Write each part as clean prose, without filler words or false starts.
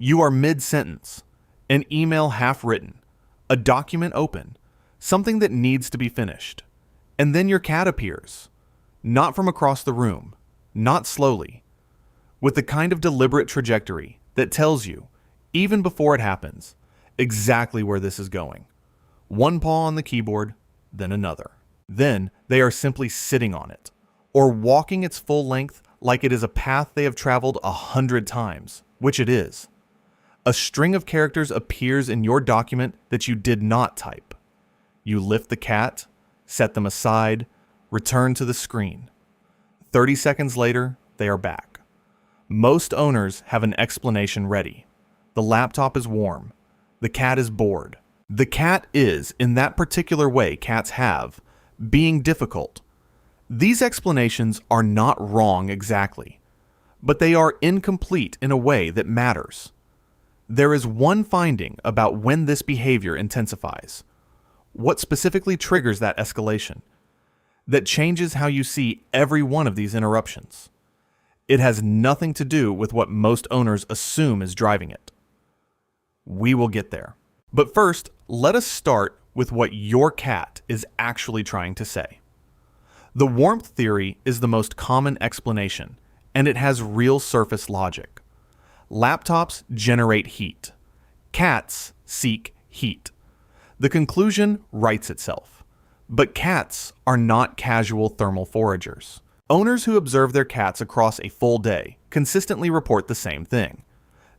You are mid-sentence, an email half-written, a document open, something that needs to be finished. And then your cat appears, not from across the room, not slowly, with the kind of deliberate trajectory that tells you, even before it happens, exactly where this is going. One paw on the keyboard, then another. Then they are simply sitting on it, or walking its full length like it is a path they have traveled 100 times, which it is. A string of characters appears in your document that you did not type. You lift the cat, set them aside, return to the screen. 30 seconds later, they are back. Most owners have an explanation ready. The laptop is warm. The cat is bored. The cat is, in that particular way cats have, being difficult. These explanations are not wrong exactly, but they are incomplete in a way that matters. There is one finding about when this behavior intensifies. What specifically triggers that escalation? That changes how you see every one of these interruptions. It has nothing to do with what most owners assume is driving it. We will get there. But first, let us start with what your cat is actually trying to say. The warmth theory is the most common explanation, and it has real surface logic. Laptops generate heat. Cats seek heat. The conclusion writes itself. But cats are not casual thermal foragers. Owners who observe their cats across a full day consistently report the same thing.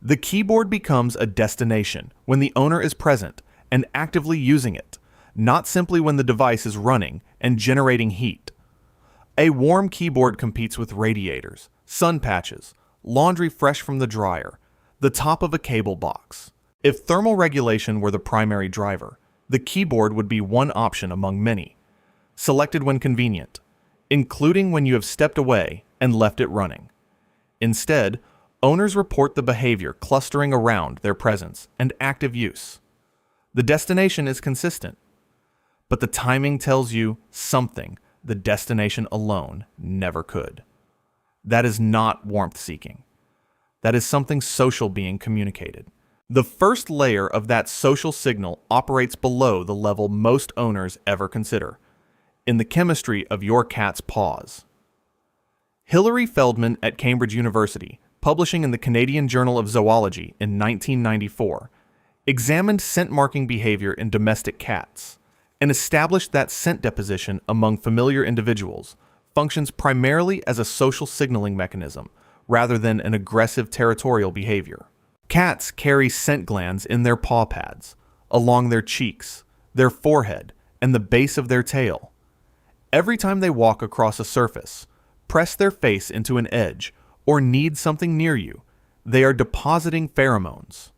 The keyboard becomes a destination when the owner is present and actively using it, not simply when the device is running and generating heat. A warm keyboard competes with radiators, sun patches, laundry fresh from the dryer, the top of a cable box. If thermal regulation were the primary driver, the keyboard would be one option among many, selected when convenient, including when you have stepped away and left it running. Instead, owners report the behavior clustering around their presence and active use. The destination is consistent, but the timing tells you something the destination alone never could. That is not warmth seeking. That is something social being communicated. The first layer of that social signal operates below the level most owners ever consider, in the chemistry of your cat's paws. Hilary Feldman at Cambridge University, publishing in the Canadian Journal of Zoology in 1994, examined scent marking behavior in domestic cats and established that scent deposition among familiar individuals functions primarily as a social signaling mechanism rather than an aggressive territorial behavior. Cats carry scent glands in their paw pads, along their cheeks, their forehead, and the base of their tail. Every time they walk across a surface, press their face into an edge, or need something near you, they are depositing pheromones.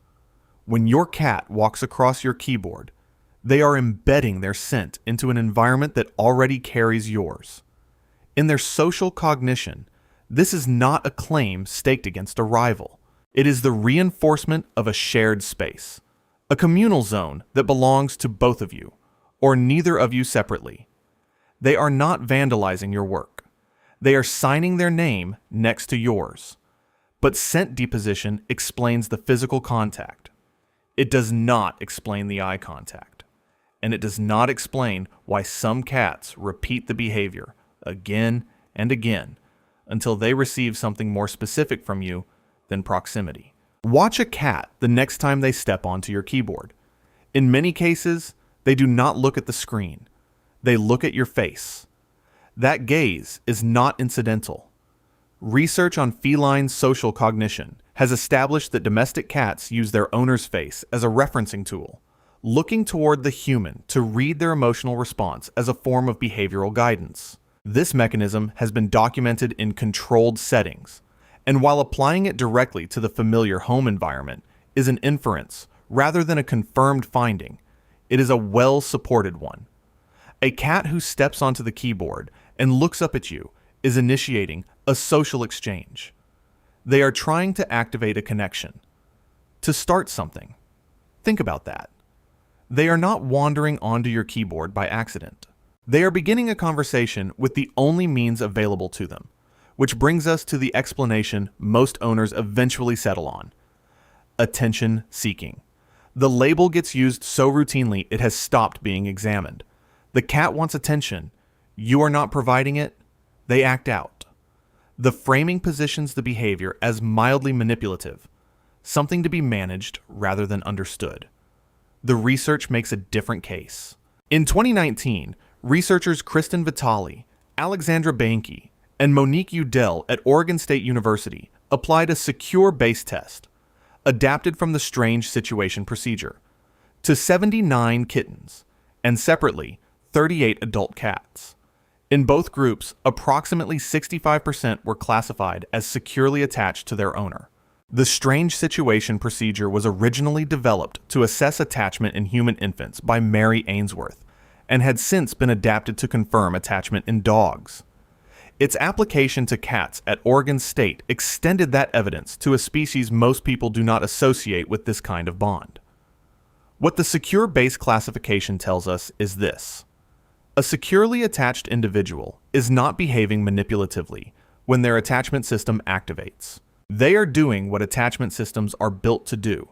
When your cat walks across your keyboard, they are embedding their scent into an environment that already carries yours. In their social cognition, this is not a claim staked against a rival. It is the reinforcement of a shared space, a communal zone that belongs to both of you, or neither of you separately. They are not vandalizing your work. They are signing their name next to yours. But scent deposition explains the physical contact. It does not explain the eye contact. And it does not explain why some cats repeat the behavior again and again until they receive something more specific from you than proximity. Watch a cat the next time they step onto your keyboard. In many cases, they do not look at the screen. They look at your face. That gaze is not incidental. Research on feline social cognition has established that domestic cats use their owner's face as a referencing tool, looking toward the human to read their emotional response as a form of behavioral guidance. This mechanism has been documented in controlled settings, and while applying it directly to the familiar home environment is an inference rather than a confirmed finding, it is a well-supported one. A cat who steps onto the keyboard and looks up at you is initiating a social exchange. They are trying to activate a connection, to start something. Think about that. They are not wandering onto your keyboard by accident. They are beginning a conversation with the only means available to them, which brings us to the explanation most owners eventually settle on. attention seeking. The label gets used so routinely it has stopped being examined. The cat wants attention. You are not providing it. They act out. The framing positions the behavior as mildly manipulative, something to be managed rather than understood. The research makes a different case. In 2019, researchers Kristen Vitale, Alexandra Banke, and Monique Udell at Oregon State University applied a secure base test, adapted from the strange situation procedure, to 79 kittens, and separately, 38 adult cats. In both groups, approximately 65% were classified as securely attached to their owner. The strange situation procedure was originally developed to assess attachment in human infants by Mary Ainsworth, and had since been adapted to confirm attachment in dogs. Its application to cats at Oregon State extended that evidence to a species most people do not associate with this kind of bond. What the secure base classification tells us is this: a securely attached individual is not behaving manipulatively when their attachment system activates. They are doing what attachment systems are built to do,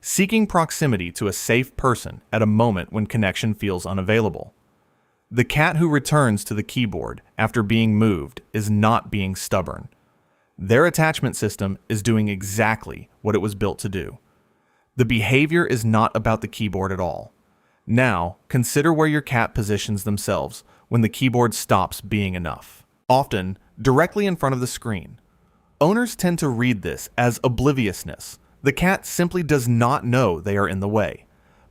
seeking proximity to a safe person at a moment when connection feels unavailable. The cat who returns to the keyboard after being moved is not being stubborn. Their attachment system is doing exactly what it was built to do. The behavior is not about the keyboard at all. Now, consider where your cat positions themselves when the keyboard stops being enough. Often, directly in front of the screen. Owners tend to read this as obliviousness. The cat simply does not know they are in the way.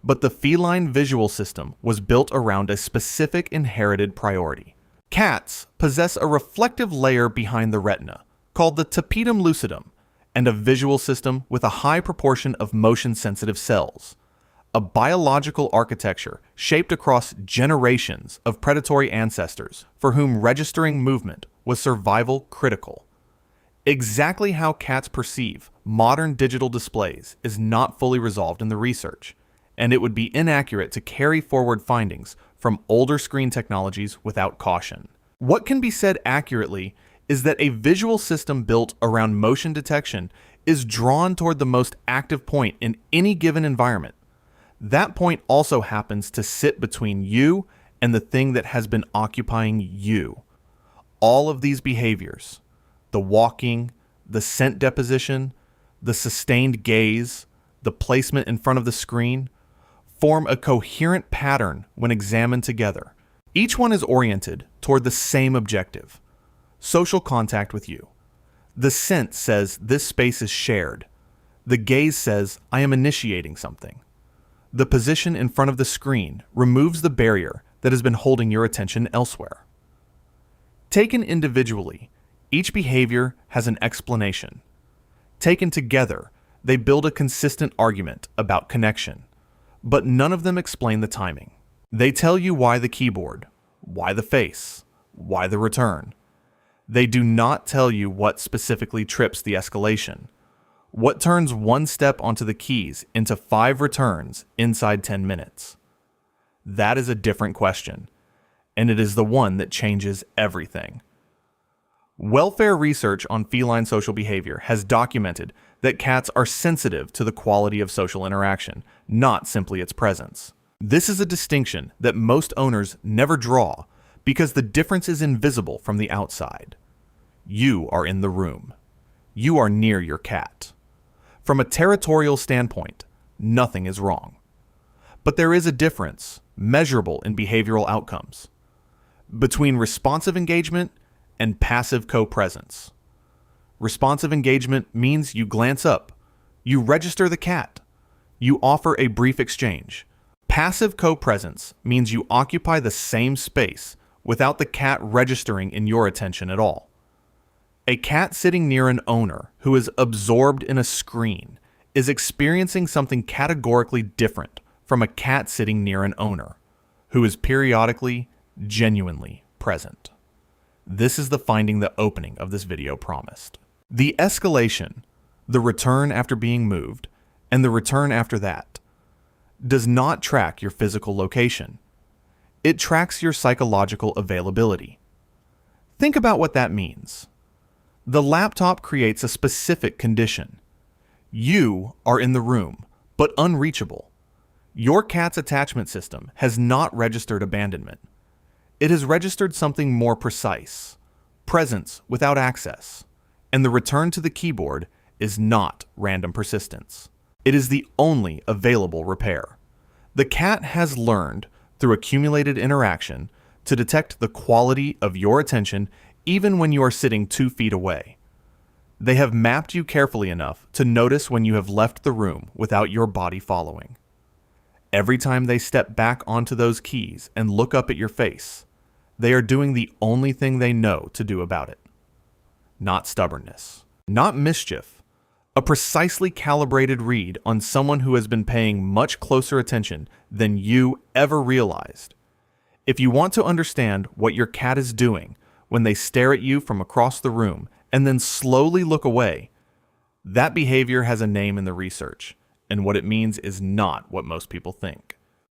But the feline visual system was built around a specific inherited priority. Cats possess a reflective layer behind the retina, called the tapetum lucidum, and a visual system with a high proportion of motion-sensitive cells. A biological architecture shaped across generations of predatory ancestors for whom registering movement was survival critical. Exactly how cats perceive modern digital displays is not fully resolved in the research, and it would be inaccurate to carry forward findings from older screen technologies without caution. What can be said accurately is that a visual system built around motion detection is drawn toward the most active point in any given environment. That point also happens to sit between you and the thing that has been occupying you. All of these behaviors, the walking, the scent deposition, the sustained gaze, the placement in front of the screen, form a coherent pattern when examined together. Each one is oriented toward the same objective: social contact with you. The scent says this space is shared. The gaze says I am initiating something. The position in front of the screen removes the barrier that has been holding your attention elsewhere. Taken individually, each behavior has an explanation. Taken together, they build a consistent argument about connection, but none of them explain the timing. They tell you why the keyboard, why the face, why the return. They do not tell you what specifically trips the escalation, what turns one step onto the keys into 5 returns inside 10 minutes. That is a different question, and it is the one that changes everything. Welfare research on feline social behavior has documented that cats are sensitive to the quality of social interaction, not simply its presence. This is a distinction that most owners never draw because the difference is invisible from the outside. You are in the room. You are near your cat. From a territorial standpoint, nothing is wrong. But there is a difference, measurable in behavioral outcomes, between responsive engagement and passive co-presence. Responsive engagement means you glance up, you register the cat, you offer a brief exchange. Passive co-presence means you occupy the same space without the cat registering in your attention at all. A cat sitting near an owner who is absorbed in a screen is experiencing something categorically different from a cat sitting near an owner who is periodically, genuinely present. This is the finding the opening of this video promised. The escalation, the return after being moved, and the return after that, does not track your physical location. It tracks your psychological availability. Think about what that means. The laptop creates a specific condition. You are in the room, but unreachable. Your cat's attachment system has not registered abandonment. It has registered something more precise, presence without access, and the return to the keyboard is not random persistence. It is the only available repair. The cat has learned, through accumulated interaction, to detect the quality of your attention even when you are sitting 2 feet away. They have mapped you carefully enough to notice when you have left the room without your body following. Every time they step back onto those keys and look up at your face, they are doing the only thing they know to do about it. Not stubbornness, not mischief, a precisely calibrated read on someone who has been paying much closer attention than you ever realized. If you want to understand what your cat is doing when they stare at you from across the room and then slowly look away, that behavior has a name in the research, and what it means is not what most people think.